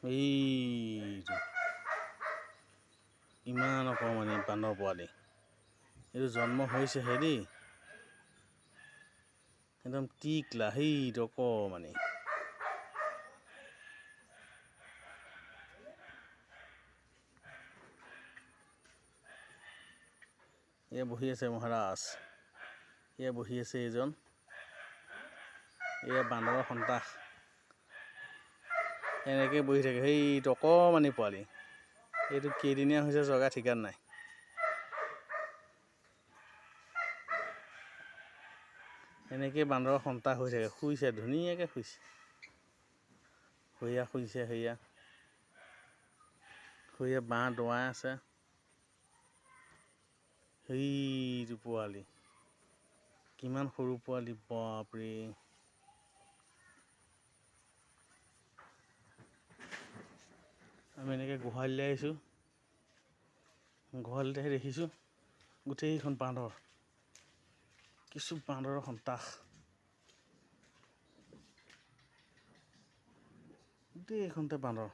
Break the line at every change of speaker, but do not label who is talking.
এইটো ইমান অকণমানি বান্দৰ পোৱালি, এইটো জন্ম হৈছেহে দেই, একদম টিকলা সেইটো অকণমানি। এয়া বহি আছে মহাৰাজ, এয়া বহি আছে এইজন, এয়া বান্দৰৰ সন্তাস, এনেকৈ বহি থাকে সেইটো অকণমানি পোৱালি। এইটো কেইদিনীয়া হৈছে জগা ঠিকান নাই। এনেকৈ বান্দৰৰ সন্তাস হৈ থাকে, শুইছে ধুনীয়াকৈ শুইছে, শুইয়া শুইছে শুইয়া বাঁহ দোৱাই আছে। সেইটো পোৱালি কিমান সৰু পোৱালি, বাপৰে। আমি এনেকৈ গোহালিলৈ আহিছোঁ, গোহালিতেহে দেখিছোঁ গোটেইখন বান্দৰ, কিছু বান্দৰৰ সন্তাস, গোটেইখনতে বান্দৰ।